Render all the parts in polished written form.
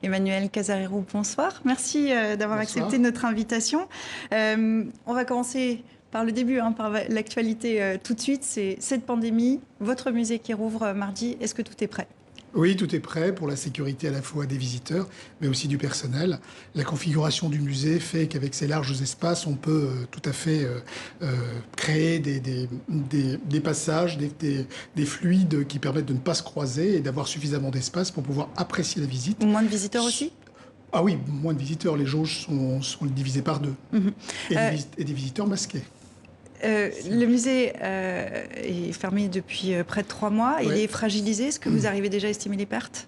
Emmanuel Casarero, bonsoir. Merci d'avoir accepté notre invitation. On va commencer par le début, par l'actualité tout de suite. C'est cette pandémie, votre musée qui rouvre mardi. Est-ce que tout est prêt ? Oui, tout est prêt pour la sécurité à la fois des visiteurs, mais aussi du personnel. La configuration du musée fait qu'avec ces larges espaces, on peut tout à fait créer des passages, des fluides qui permettent de ne pas se croiser et d'avoir suffisamment d'espace pour pouvoir apprécier la visite. Moins de visiteurs aussi ? Ah oui, moins de visiteurs. Les jauges sont divisées par deux. Et des visiteurs masqués. Le musée est fermé depuis près de 3 mois. Il est fragilisé. Est-ce que vous arrivez déjà à estimer les pertes ?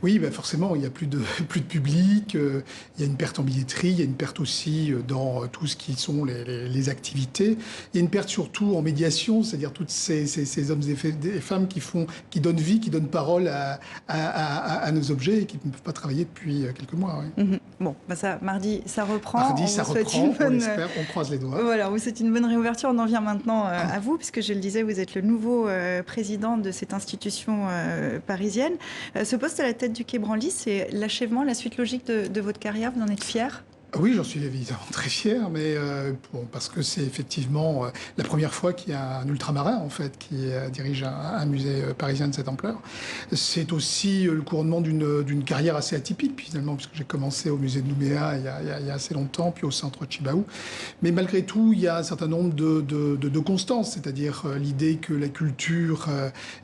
Oui, forcément, il n'y a plus de public, il y a une perte en billetterie, il y a une perte aussi dans tout ce qui sont les activités. Il y a une perte surtout en médiation, c'est-à-dire toutes ces hommes et femmes qui donnent vie, qui donnent parole à nos objets et qui ne peuvent pas travailler depuis quelques mois. Oui. Bon, ça, mardi, ça reprend. Mardi, ça reprend, on l'espère, on croise les doigts. Voilà, vous souhaite une bonne réouverture. On en vient maintenant à vous, puisque je le disais, vous êtes le nouveau président de cette institution parisienne. Ce poste à la tête du Quai Branly, c'est l'achèvement, la suite logique de votre carrière. Vous en êtes fier ? Oui, j'en suis évidemment très fier, mais parce que c'est effectivement la première fois qu'il y a un ultramarin en fait qui dirige un musée parisien de cette ampleur. C'est aussi le couronnement d'une carrière assez atypique finalement, puisque j'ai commencé au musée de Nouméa il y a assez longtemps, puis au centre Chibaou. Mais malgré tout, il y a un certain nombre de constances, c'est-à-dire l'idée que la culture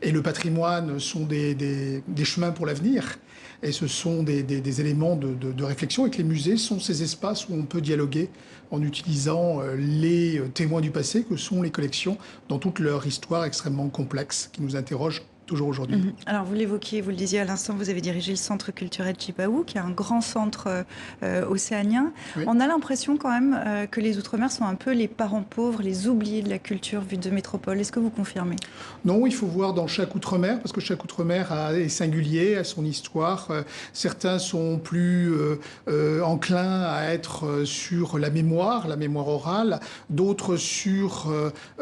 et le patrimoine sont des chemins pour l'avenir. Et ce sont des éléments de réflexion et que les musées sont ces espaces où on peut dialoguer en utilisant les témoins du passé que sont les collections dans toute leur histoire extrêmement complexe qui nous interroge toujours aujourd'hui. Alors vous l'évoquiez, vous le disiez à l'instant, vous avez dirigé le centre culturel Chibaou, qui est un grand centre océanien. Oui. On a l'impression quand même que les Outre-mer sont un peu les parents pauvres, les oubliés de la culture vue de métropole. Est-ce que vous confirmez ? Non, il faut voir dans chaque Outre-mer, parce que chaque Outre-mer est singulier, a son histoire. Certains sont plus enclins à être sur la mémoire orale, d'autres sur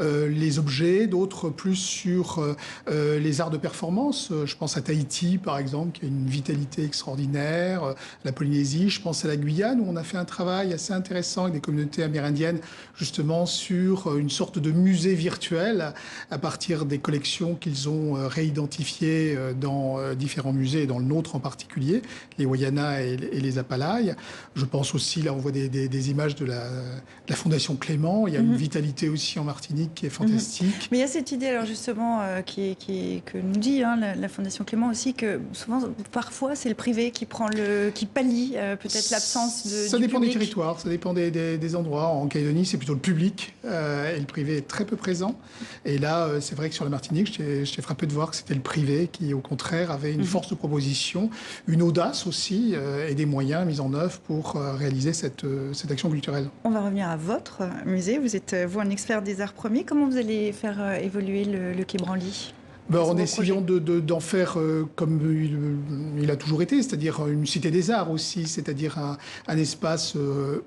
les objets, d'autres plus sur les arts de performance. Je pense à Tahiti, par exemple, qui a une vitalité extraordinaire, la Polynésie, je pense à la Guyane, où on a fait un travail assez intéressant avec des communautés amérindiennes, justement sur une sorte de musée virtuel à partir des collections qu'ils ont réidentifiées dans différents musées, et dans le nôtre en particulier, les Wayana et les Apalaï. Je pense aussi, là on voit des images de la Fondation Clément, il y a une vitalité aussi en Martinique qui est fantastique. Mais il y a cette idée, alors justement, que nous dit la Fondation Clément aussi, que souvent, parfois, c'est le privé qui pallie peut-être l'absence du public. Ça dépend des territoires, ça dépend des endroits. En Calédonie, c'est plutôt le public et le privé est très peu présent. Et là, c'est vrai que sur la Martinique, j'étais frappé de voir que c'était le privé qui, au contraire, avait une force de proposition, une audace aussi et des moyens mis en œuvre pour réaliser cette action culturelle. On va revenir à votre musée. Vous êtes, vous, un expert des arts premiers. Comment vous allez faire évoluer le Quai Branly ? En essayant d'en faire comme il a toujours été, c'est-à-dire une cité des arts aussi, c'est-à-dire un espace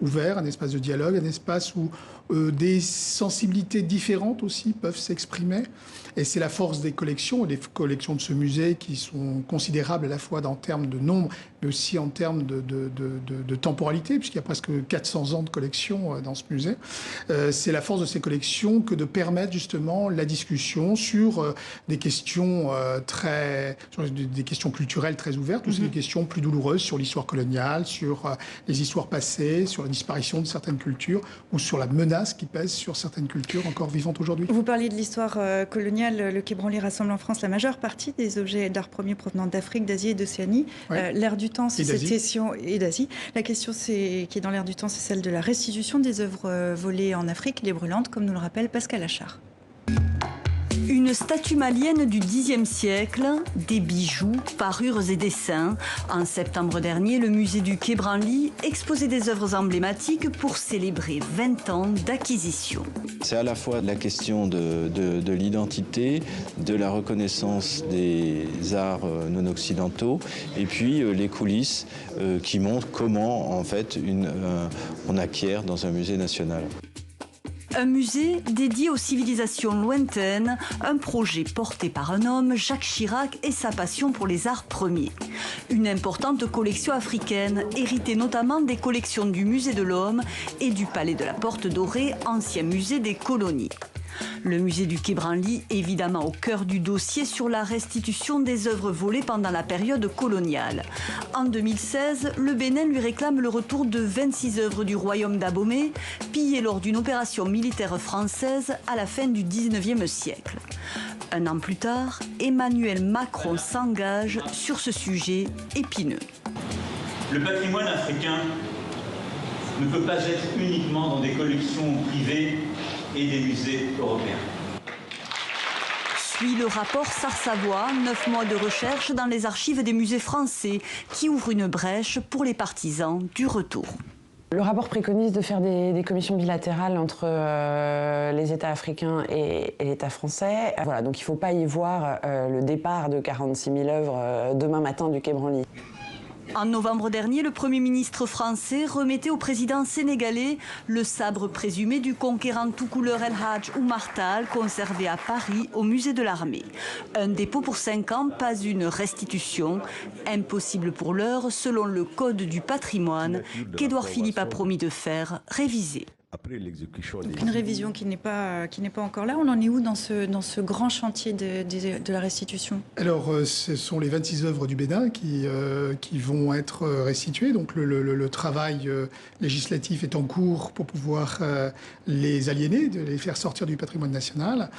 ouvert, un espace de dialogue, un espace où des sensibilités différentes aussi peuvent s'exprimer. Et c'est la force des collections, et les collections de ce musée qui sont considérables à la fois en termes de nombre, mais aussi en termes de temporalité, puisqu'il y a presque 400 ans de collection dans ce musée. C'est la force de ces collections que de permettre justement la discussion sur des questions des questions culturelles très ouvertes, ou c'est des questions plus douloureuses sur l'histoire coloniale, sur les histoires passées, sur la disparition de certaines cultures, ou sur la menace qui pèse sur certaines cultures encore vivantes aujourd'hui. Vous parliez de l'histoire coloniale. Le Quai Branly rassemble en France la majeure partie des objets d'art premier provenant d'Afrique, d'Asie et d'Océanie. Oui. L'air du temps, c'est cette question, et d'Asie. La question qui est dans l'air du temps, c'est celle de la restitution des œuvres volées en Afrique, les brûlantes, comme nous le rappelle Pascal Achard. Une statue malienne du Xe siècle, des bijoux, parures et dessins. En septembre dernier, le musée du Quai Branly exposait des œuvres emblématiques pour célébrer 20 ans d'acquisition. C'est à la fois la question de l'identité, de la reconnaissance des arts non occidentaux, et puis les coulisses qui montrent comment en fait on acquiert dans un musée national. Un musée dédié aux civilisations lointaines, un projet porté par un homme, Jacques Chirac, et sa passion pour les arts premiers. Une importante collection africaine, héritée notamment des collections du Musée de l'Homme et du Palais de la Porte Dorée, ancien musée des colonies. Le musée du Quai Branly, évidemment au cœur du dossier sur la restitution des œuvres volées pendant la période coloniale. En 2016, le Bénin lui réclame le retour de 26 œuvres du royaume d'Abomey, pillées lors d'une opération militaire française à la fin du 19e siècle. Un an plus tard, Emmanuel Macron s'engage sur ce sujet épineux. Le patrimoine africain ne peut pas être uniquement dans des collections privées et des musées européens. Suit le rapport Sarsavoie, 9 mois de recherche dans les archives des musées français, qui ouvre une brèche pour les partisans du retour. Le rapport préconise de faire des commissions bilatérales entre les États africains et l'État français. Voilà, donc il ne faut pas y voir le départ de 46 000 œuvres demain matin du Quai Branly. En novembre dernier, le Premier ministre français remettait au président sénégalais le sabre présumé du conquérant tout couleur El Hadj Oumar Tall, conservé à Paris au musée de l'Armée. Un dépôt pour 5 ans, pas une restitution. Impossible pour l'heure, selon le Code du patrimoine qu'Édouard Philippe a promis de faire réviser. Donc une révision qui n'est pas encore là. On en est où dans ce grand chantier de la restitution? Alors, ce sont les 26 œuvres du Bénin qui vont être restituées. Donc, le travail législatif est en cours pour pouvoir les aliéner, de les faire sortir du patrimoine national.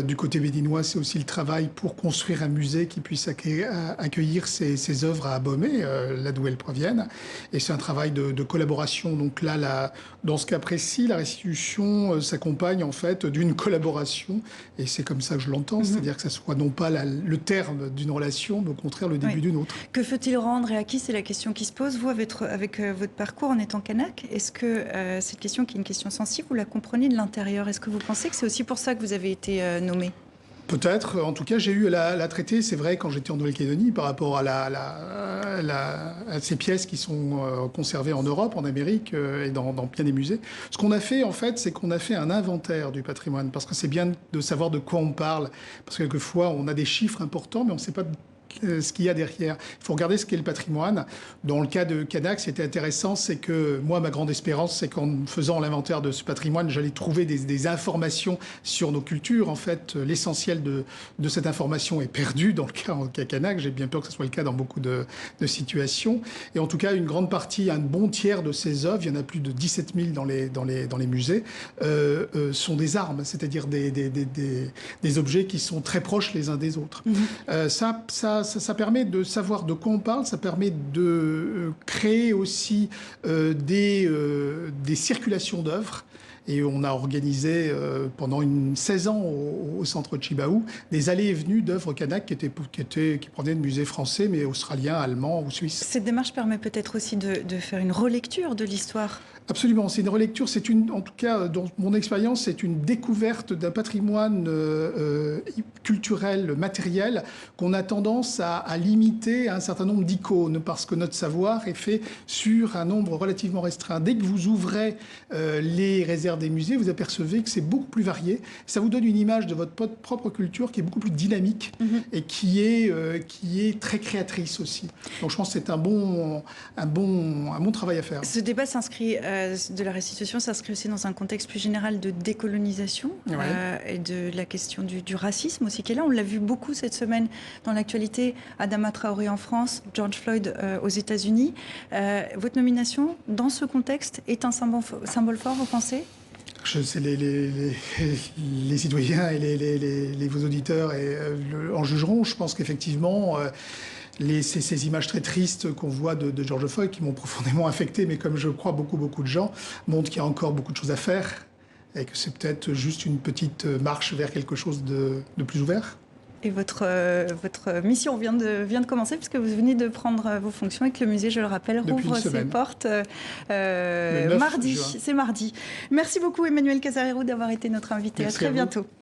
Du côté béninois, c'est aussi le travail pour construire un musée qui puisse accueillir ces œuvres à Abomey, là d'où elles proviennent. Et c'est un travail de collaboration. Donc là, dans ce cas précis, la restitution s'accompagne en fait d'une collaboration, et c'est comme ça que je l'entends, c'est-à-dire que ça soit non pas le terme d'une relation, mais au contraire le début d'une autre. Que faut-il rendre et à qui? C'est la question qui se pose. Vous, avec votre parcours en étant kanak, est-ce que cette question, qui est une question sensible, vous la comprenez de l'intérieur? Est-ce que vous pensez que c'est aussi pour ça que vous avez été nommé? Peut-être. En tout cas, j'ai eu à la traiter, c'est vrai, quand j'étais en Nouvelle-Calédonie, par rapport à ces pièces qui sont conservées en Europe, en Amérique et dans bien des musées. Ce qu'on a fait, en fait, c'est qu'on a fait un inventaire du patrimoine, parce que c'est bien de savoir de quoi on parle, parce que quelquefois, on a des chiffres importants, mais on ne sait pas ce qu'il y a derrière. Il faut regarder ce qu'est le patrimoine. Dans le cas de Kanak, c'était intéressant, c'est que moi, ma grande espérance, c'est qu'en faisant l'inventaire de ce patrimoine, j'allais trouver des informations sur nos cultures. En fait, l'essentiel de cette information est perdu dans le cas Kanak. J'ai bien peur que ce soit le cas dans beaucoup de situations. Et en tout cas, une grande partie, un bon tiers de ces œuvres, il y en a plus de 17 000 dans les musées, sont des armes, c'est-à-dire des objets qui sont très proches les uns des autres. Ça permet de savoir de quoi on parle, ça permet de créer aussi des circulations d'œuvres. Et on a organisé pendant 16 ans au centre Chibaou des allées et venues d'œuvres kanak qui provenaient de musées français, mais australiens, allemands ou suisses. Cette démarche permet peut-être aussi de faire une relecture de l'histoire. Absolument, c'est une relecture, en tout cas dans mon expérience, c'est une découverte d'un patrimoine culturel, matériel, qu'on a tendance à limiter à un certain nombre d'icônes, parce que notre savoir est fait sur un nombre relativement restreint. Dès que vous ouvrez les réserves des musées, vous apercevez que c'est beaucoup plus varié. Ça vous donne une image de votre propre culture qui est beaucoup plus dynamique et qui est très créatrice aussi. Donc je pense que c'est un bon travail à faire. Ce débat s'inscrit de la restitution s'inscrit aussi dans un contexte plus général de décolonisation et de la question du racisme aussi qui est là. On l'a vu beaucoup cette semaine dans l'actualité. Adama Traoré en France, George Floyd aux États-Unis. Votre nomination dans ce contexte est un symbole fort, vous pensez? Les citoyens et vos auditeurs en jugeront. Je pense qu'effectivement, ces images très tristes qu'on voit de George Floyd, qui m'ont profondément affecté, mais comme je crois beaucoup de gens, montrent qu'il y a encore beaucoup de choses à faire et que c'est peut-être juste une petite marche vers quelque chose de plus ouvert. Et votre mission vient de commencer puisque vous venez de prendre vos fonctions et que le musée, je le rappelle, rouvre ses portes mardi. C'est mardi. Merci beaucoup Emmanuel Casarero d'avoir été notre invité. Merci à très bientôt.